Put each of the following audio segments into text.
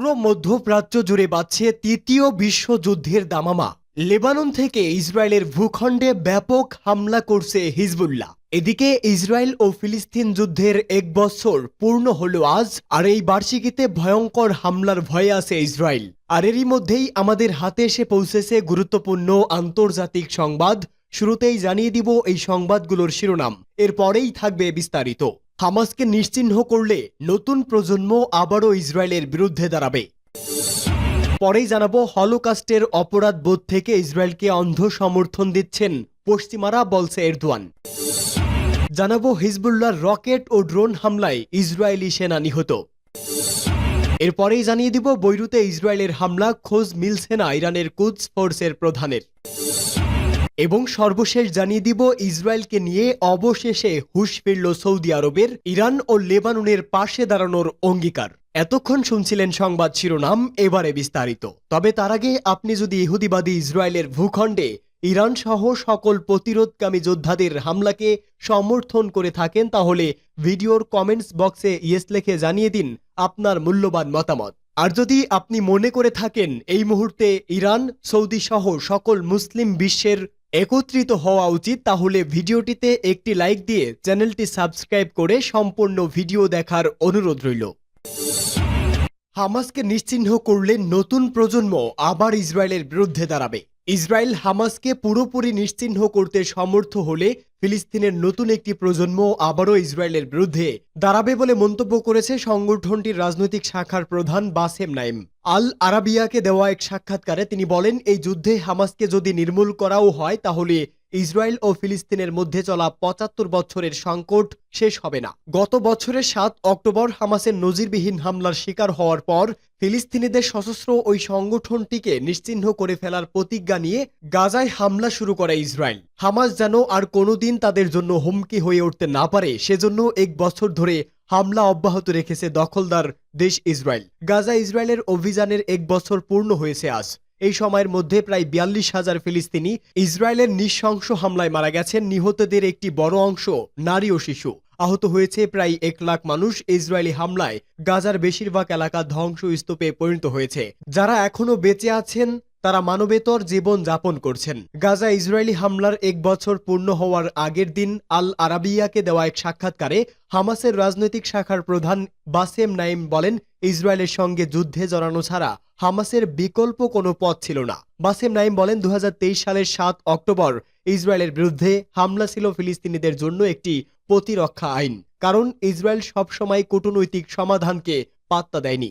পুরো মধ্যপ্রাচ্য জুড়ে বাজছে তৃতীয় বিশ্বযুদ্ধের দামামা। লেবানন থেকে ইসরায়েলের ভূখণ্ডে ব্যাপক হামলা করছে হিজবুল্লাহ। এদিকে ইসরায়েল ও ফিলিস্তিন যুদ্ধের 1 বছর পূর্ণ হলো আজ, আর এই বার্ষিকীতে ভয়ঙ্কর হামলার ভয়ে আছে ইসরায়েল। আর এরই মধ্যেই আমাদের হাতে এসে পৌঁছেছে গুরুত্বপূর্ণ আন্তর্জাতিক সংবাদ। শুরুতেই জানিয়ে দিব এই সংবাদগুলোর শিরোনাম, এরপরেই থাকবে বিস্তারিত। হামাসকে নিশ্চিহ্ন করলে নতুন প্রজন্ম আবারও ইসরায়েলের বিরুদ্ধে দাঁড়াবে। পরেই জানাবো হলোকাস্টের অপরাধ বোধ থেকে ইসরায়েলকে অন্ধ সমর্থন দিচ্ছেন পশ্চিমারা, বলছে এরদোয়ান। জানাবো হিজবুল্লাহর রকেট ও ড্রোন হামলায় ইসরায়েলি সেনা নিহত। এরপরেই জানিয়ে দিব বৈরুতে ইসরায়েলের হামলা, খোঁজ মিলছে না ইরানের কুদস ফোর্সের প্রধানের। এবং সর্বশেষ জানিয়ে দিব ইসরায়েলকে নিয়ে অবশেষে হুঁশ ফিরল সৌদি আরবের, ইরান ও লেবাননের পাশে দাঁড়ানোর অঙ্গীকার। এতক্ষণ শুনছিলেন সংবাদ শিরোনাম, এবারে বিস্তারিত। তবে তার আগে আপনি যদি ইহুদিবাদী ইসরায়েলের ভূখণ্ডে ইরান সহ সকল প্রতিরোধকামী যোদ্ধাদের হামলাকে সমর্থন করে থাকেন, তাহলে ভিডিওর কমেন্টস বক্সে ইয়েস লিখে জানিয়ে দিন আপনার মূল্যবান মতামত। আর যদি আপনি মনে করে থাকেন এই মুহূর্তে ইরান, সৌদি সহ সকল মুসলিম বিশ্বের একত্রিত হওয়া উচিত, তাহলে ভিডিওটিতে একটি লাইক দিয়ে চ্যানেলটি সাবস্ক্রাইব করে সম্পূর্ণ ভিডিও দেখার অনুরোধ রইল। হামাসকে নিশ্চিহ্ন করলে নতুন প্রজন্ম আবার ইসরায়েলের বিরুদ্ধে দাঁড়াবে। ইসরায়েল হামাসকে পুরোপুরি নিশ্চিহ্ন করতে সমর্থ হলে ফিলিস্তিনের নতুন একটি প্রজন্ম আবারও ইসরায়েলের বিরুদ্ধে দাঁড়াবে বলে মন্তব্য করেছে সংগঠনটির রাজনৈতিক শাখার প্রধান বাসেম নাইম। আল আরাবিয়াকে দেওয়া এক সাক্ষাৎকারে তিনি বলেন, এই যুদ্ধে হামাসকে যদি নির্মূল করাও হয়, তাহলে ইসরায়েল ও ফিলিস্তিনের মধ্যে চলা ৭৫ বছরের সংকট শেষ হবে না। গত বছরের ৭ অক্টোবর হামাসের নজিরবিহীন হামলার শিকার হওয়ার পর ফিলিস্তিনিদের সশস্ত্র ওই সংগঠনটিকে নিশ্চিহ্ন করে ফেলার প্রতিজ্ঞা নিয়ে গাজায় হামলা শুরু করে ইসরায়েল। হামাস যেন আর কোনোদিন তাদের জন্য হুমকি হয়ে উঠতে না পারে, সেজন্য 1 বছর ধরে হামলা অব্যাহত রেখেছে দখলদার দেশ ইসরায়েল। গাজা ইসরায়েলের অভিযানের 1 বছর পূর্ণ হয়েছে আজ। এই সময়ের মধ্যে প্রায় ৪২,০০০ ফিলিস্তিনি ইসরায়েলের নৃশংস হামলায় মারা গেছেন। নিহতদের একটি বড় অংশ নারী ও শিশু। আহত হয়েছে প্রায় 1 লাখ মানুষ। ইসরায়েলি হামলায় গাজার বেশিরভাগ এলাকা ধ্বংসস্তূপে পরিণত হয়েছে। যারা এখনো বেঁচে আছেন তারা মানবেতর জীবন যাপন করছেন। গাজা ইসরায়েলি হামলার 1 বছর পূর্ণ হওয়ার আগের দিন আল আরাবিয়াকে দেওয়া এক সাক্ষাৎকারে হামাসের রাজনৈতিক শাখার প্রধান বাসেম নাইম বলেন, ইসরায়েলের সঙ্গে যুদ্ধে জড়ানো ছাড়া হামাসের বিকল্প কোনো পথ ছিল না। বাসেম নাইম বলেন, ২০২৩ সালের ৭ অক্টোবর ইসরায়েলের বিরুদ্ধে হামলা ছিল ফিলিস্তিনিদের জন্য একটি প্রতিরক্ষা আইন, কারণ ইসরায়েল সবসময় কূটনৈতিক সমাধানকে পাত্তা দেয়নি।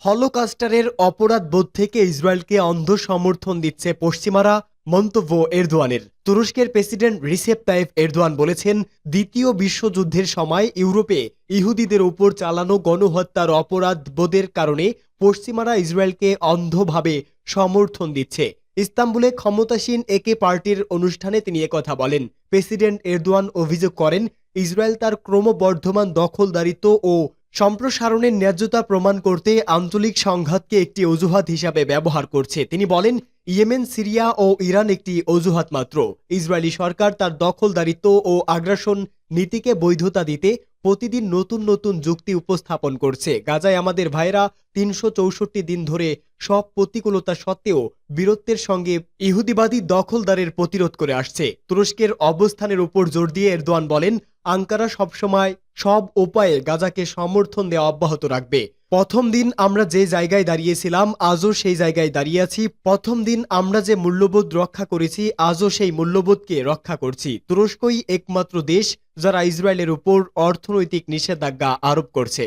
হলোকাস্টারের অপরাধ বোধ থেকে ইসরায়েলকে অন্ধ সমর্থন দিচ্ছে পশ্চিমারা, মন্তব্য এরদোয়ানের। তুরস্কের প্রেসিডেন্ট রিসেপ তাইপ এরদোয়ান বলেছেন, দ্বিতীয় বিশ্বযুদ্ধের সময় ইউরোপে ইহুদিদের উপর চালানো গণহত্যার অপরাধ বোধের কারণে পশ্চিমারা ইসরায়েলকে অন্ধভাবে সমর্থন দিচ্ছে। ইস্তাম্বুলে ক্ষমতাসীন একে পার্টির অনুষ্ঠানে তিনি একথা বলেন। প্রেসিডেন্ট এরদোয়ান অভিযোগ করেন, ইসরায়েল তার ক্রমবর্ধমান দখলদারিত্ব ও সম্প্রসারণের ন্যায্যতা প্রমাণ করতে আঞ্চলিক সংঘাতকে একটি অজুহাত হিসাবে ব্যবহার করছে। তিনি বলেন, ইয়েমেন, সিরিয়া ও ইরান একটি অজুহাত মাত্র। ইসরায়েলি সরকার তার দখলদারিত্ব ও আগ্রাসন নীতিকে বৈধতা দিতে প্রতিদিন নতুন নতুন যুক্তি উপস্থাপন করছে। গাজায় আমাদের ভাইরা ৩৬৪ দিন ধরে সব প্রতিকূলতা সত্ত্বেও বীরত্বের সঙ্গে ইহুদিবাদী দখলদারের প্রতিরোধ করে আসছে। তুরস্কের অবস্থানের উপর জোর দিয়ে এরদোয়ান বলেন, আঙ্কারা সবসময় সব উপায়ে গাজাকে সমর্থন দেওয়া অব্যাহত রাখবে। প্রথম দিন আমরা যে জায়গায় দাঁড়িয়েছিলাম আজও সেই জায়গায় দাঁড়িয়ে আছি। প্রথম দিন আমরা যে মূল্যবোধ রক্ষা করেছি আজও সেই মূল্যবোধকে রক্ষা করছি। তুরস্কই একমাত্র দেশ যারা ইসরায়েলের উপর অর্থনৈতিক নিষেধাজ্ঞা আরোপ করছে।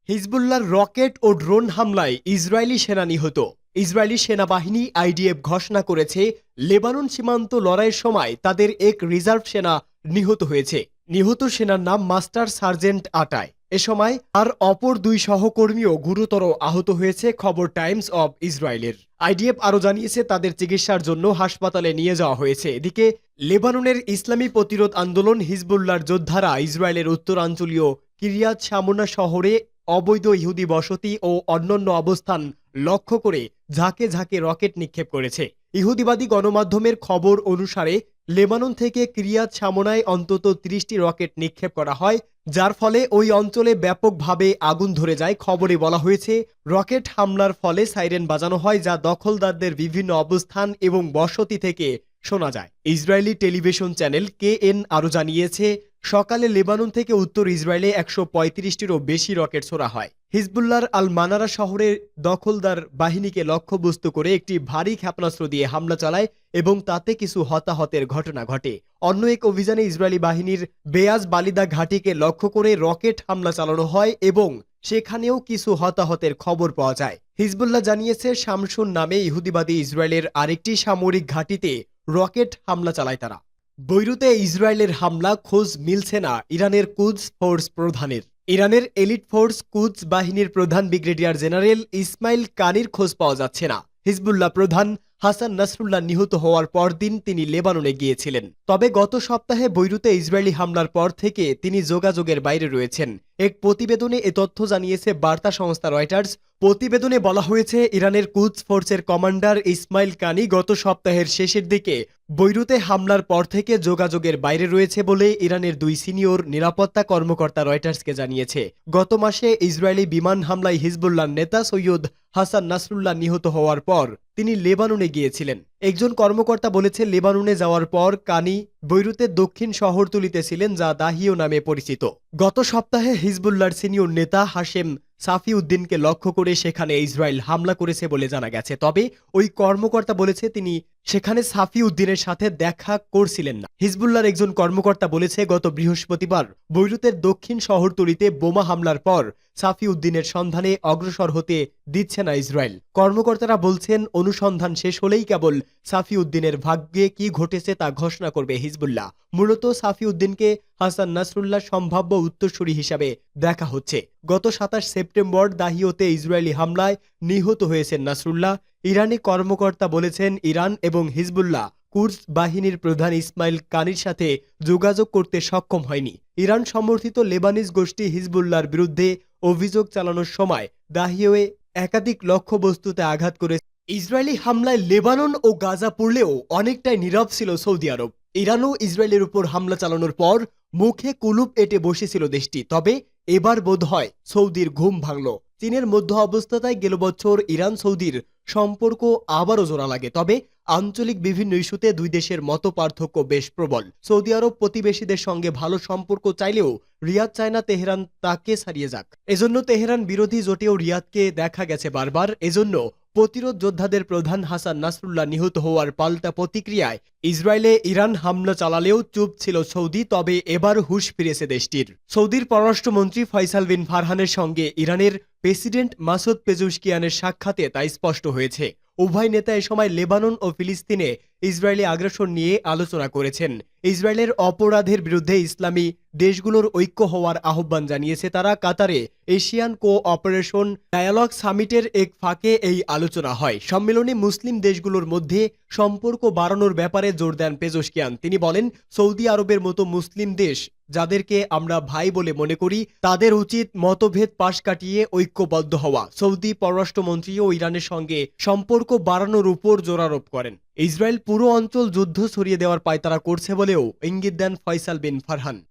হিজবুল্লাহর রকেট ও ড্রোন হামলায় ইসরায়েলি সেনা নিহত। ইসরায়েলি সেনাবাহিনী আইডিএফ ঘোষণা করেছে, লেবানন সীমান্ত লড়াইয়ের সময় তাদের এক রিজার্ভ সেনা নিহত হয়েছে। নিহত সেনার নাম মাস্টার সার্জেন্ট আটায়। এ সময় আর অপর 2 সহকর্মীও গুরুতর আহত হয়েছে, খবর টাইমস অব ইসরায়েলের। আইডিএফ আরও জানিয়েছে তাদের চিকিৎসার জন্য হাসপাতালে নিয়ে যাওয়া হয়েছে। এদিকে লেবাননের ইসলামী প্রতিরোধ আন্দোলন হিজবুল্লাহর যোদ্ধারা ইসরায়েলের উত্তরাঞ্চলীয় কিরিয়াত শামোনা শহরে অবৈধ ইহুদি বসতি ও অন্যান্য অবস্থান লক্ষ্য করে ঝাঁকে ঝাঁকে রকেট নিক্ষেপ করেছে। ইহুদিবাদী গণমাধ্যমের খবর অনুসারে লেবানন থেকে কিরিয়াত শামোনায় অন্তত ৩০টি রকেট নিক্ষেপ করা হয়, যার ফলে ওই অঞ্চলে ব্যাপকভাবে আগুন ধরে যায়। খবরে বলা হয়েছে, রকেট হামলার ফলে সাইরেন বাজানো হয়, যা দখলদারদের বিভিন্ন অবস্থান এবং বসতি থেকে শোনা যায়। ইসরায়েলি টেলিভিশন চ্যানেল KN আরও জানিয়েছে, সকালে লেবানন থেকে উত্তর ইসরায়েলে ১৩৫টিরও বেশি রকেট ছোড়া হয়। হিজবুল্লাহর আল মানারা শহরের দখলদার বাহিনীকে লক্ষ্যবস্তু করে একটি ভারী ক্ষেপণাস্ত্র দিয়ে হামলা চালায় এবং তাতে কিছু হতাহতের ঘটনা ঘটে। অন্য এক অভিযানে ইসরায়েলি বাহিনীর বেয়াজ বালিদা ঘাঁটিকে লক্ষ্য করে রকেট হামলা চালানো হয় এবং সেখানেও কিছু হতাহতের খবর পাওয়া যায়। হিজবুল্লাহ জানিয়েছে, শামসুন নামে ইহুদিবাদী ইসরায়েলের আরেকটি সামরিক ঘাঁটিতে রকেট হামলা চালায় তারা। বৈরুতে ইসরায়েলের হামলা খোঁজ মিলছে না ইরানের কুদস ফোর্স প্রধানের। ইরানের এলিট ফোর্স কুদস বাহিনীর প্রধান ব্রিগেডিয়ার জেনারেল ইসমাইল কানির খোঁজ পাওয়া যাচ্ছে না। হিজবুল্লাহ প্রধান হাসান নাসরুল্লাহ নিহত হওয়ার পরদিন তিনি লেবাননে গিয়েছিলেন। তবে গত সপ্তাহে বৈরুতে ইসরায়েলি হামলার পর থেকে তিনি যোগাযোগের বাইরে রয়েছেন। এক প্রতিবেদনে এ তথ্য জানিয়েছে বার্তা সংস্থা রয়টার্স। প্রতিবেদনে বলা হয়েছে, ইরানের কুদস ফোর্সের কমান্ডার ইসমাইল কানি গত সপ্তাহের শেষের দিকে বৈরুতে হামলার পর থেকে যোগাযোগের বাইরে রয়েছে বলে ইরানের দুই সিনিয়র নিরাপত্তা কর্মকর্তা রয়টার্সকে জানিয়েছে। গত মাসে ইসরায়েলি বিমান হামলায় হিজবুল্লাহর নেতা সৈয়দ হাসান নাসরুল্লাহ নিহত হওয়ার পর তিনি লেবাননে গিয়েছিলেন। একজন কর্মকর্তা বলেছে, লেবাননে যাওয়ার পর কানি বৈরুতের দক্ষিণ শহরতলিতে ছিলেন, যা দাহিও নামে পরিচিত। গত সপ্তাহে হিজবুল্লাহর সিনিয়র নেতা হাশেম সাফি উদ্দিনকে লক্ষ্য করে সেখানে ইসরায়েল হামলা করেছে বলে জানা গেছে। তবে ওই কর্মকর্তা বলেছে, তিনি সেখানে সাফি উদ্দিনের সাথে দেখা করছিলেন না। হিজবুল্লাহর একজন কর্মকর্তা বলেছে, গত বৃহস্পতিবার বৈরুতের দক্ষিণ শহরতলিতে বোমা হামলার পর সাফি উদ্দিনের সন্ধানে অগ্রসর হতে দিচ্ছে না ইসরায়েল। কর্মকর্তারা বলছেন, অনুসন্ধান শেষ হলেই কেবল সাফি উদ্দিনের ভাগ্যে কি ঘটেছে তা ঘোষণা করবে হিজবুল্লাহ। মূলত সাফি উদ্দিনকে হাসান নাসরুল্লাহ সম্ভাব্য উত্তরসূরি হিসাবে দেখা হচ্ছে। গত ২৭ সেপ্টেম্বর দাহিওতে ইসরায়েলি হামলায় নিহত হয়েছেন নাসরুল্লাহ। ইরানি কর্মকর্তা বলেছেন, ইরান এবং হিজবুল্লাহ কুদস বাহিনীর প্রধান ইসমাইল কানির সাথে যোগাযোগ করতে সক্ষম হয়নি। ইরান সমর্থিত লেবানিজ গোষ্ঠী হিজবুল্লাহর বিরুদ্ধে অভিযোগ চালানোর সময় দাহিওয়ে একাধিক লক্ষ্যবস্তুতে আঘাত করে। ইসরায়েলি হামলায় লেবানন ও গাজা পড়লেও অনেকটাই নীরব ছিল সৌদি আরব। ইরানও ইসরায়েলের উপর হামলা চালানোর পর মুখে কুলুপ এঁটে বসেছিল দেশটি। তবে এবার বোধহয় সৌদির ঘুম ভাঙল। চীনের মধ্য অবস্থায় গেল বছর ইরান সৌদির সম্পর্ক আবারও জোড়া লাগে। তবে আঞ্চলিক বিভিন্ন ইস্যুতে দুই দেশের মত পার্থক্য বেশ প্রবল। সৌদি আরব প্রতিবেশীদের সঙ্গে ভালো সম্পর্ক চাইলেও রিয়াদ চায় না তেহরান তাকে ছাড়িয়ে যাক। এজন্য তেহরান বিরোধী জোটেও রিয়াদকে দেখা গেছে বারবার। এজন্য প্রতিরোধ যোদ্ধাদের প্রধান হাসান নাসরুল্লাহ নিহত হওয়ার পাল্টা প্রতিক্রিয়ায় ইসরায়েলে ইরান হামলা চালালেও চুপ ছিল সৌদি। তবে এবার হুঁশ ফিরেছে দেশটির। সৌদির পররাষ্ট্রমন্ত্রী ফয়সাল বিন ফারহানের সঙ্গে ইরানের প্রেসিডেন্ট মাসুদ পেজুশকিয়ানের সাক্ষাতে তা স্পষ্ট হয়েছে। উভয় নেতা এ সময় লেবানন ও ফিলিস্তিনে ইসরায়েলি আগ্রাসন নিয়ে আলোচনা করেছেন। ইসরায়েলের অপরাধের বিরুদ্ধে ইসলামী দেশগুলোর ঐক্য হওয়ার আহ্বান জানিয়েছে তারা। কাতারে এশিয়ান কো-অপারেশন ডায়ালগ সামিটের এক ফাঁকে এই আলোচনা হয়। সম্মেলনে মুসলিম দেশগুলোর মধ্যে সম্পর্ক বাড়ানোর ব্যাপারে জোর দেন পেজোশকিয়ান। তিনি বলেন, সৌদি আরবের মতো মুসলিম দেশ যাদেরকে আমরা ভাই বলে মনে করি, তাদের উচিত মতভেদ পাশ কাটিয়ে ঐক্যবদ্ধ হওয়া। সৌদি পররাষ্ট্রমন্ত্রীও ইরানের সঙ্গে সম্পর্ক বাড়ানোর উপর জোরারোপ করেন। ইসরায়েল পুরো অঞ্চল যুদ্ধ ছড়িয়ে দেওয়ার পায়তারা করছে বলেও ইঙ্গিত দেন ফয়সাল বিন ফারহান।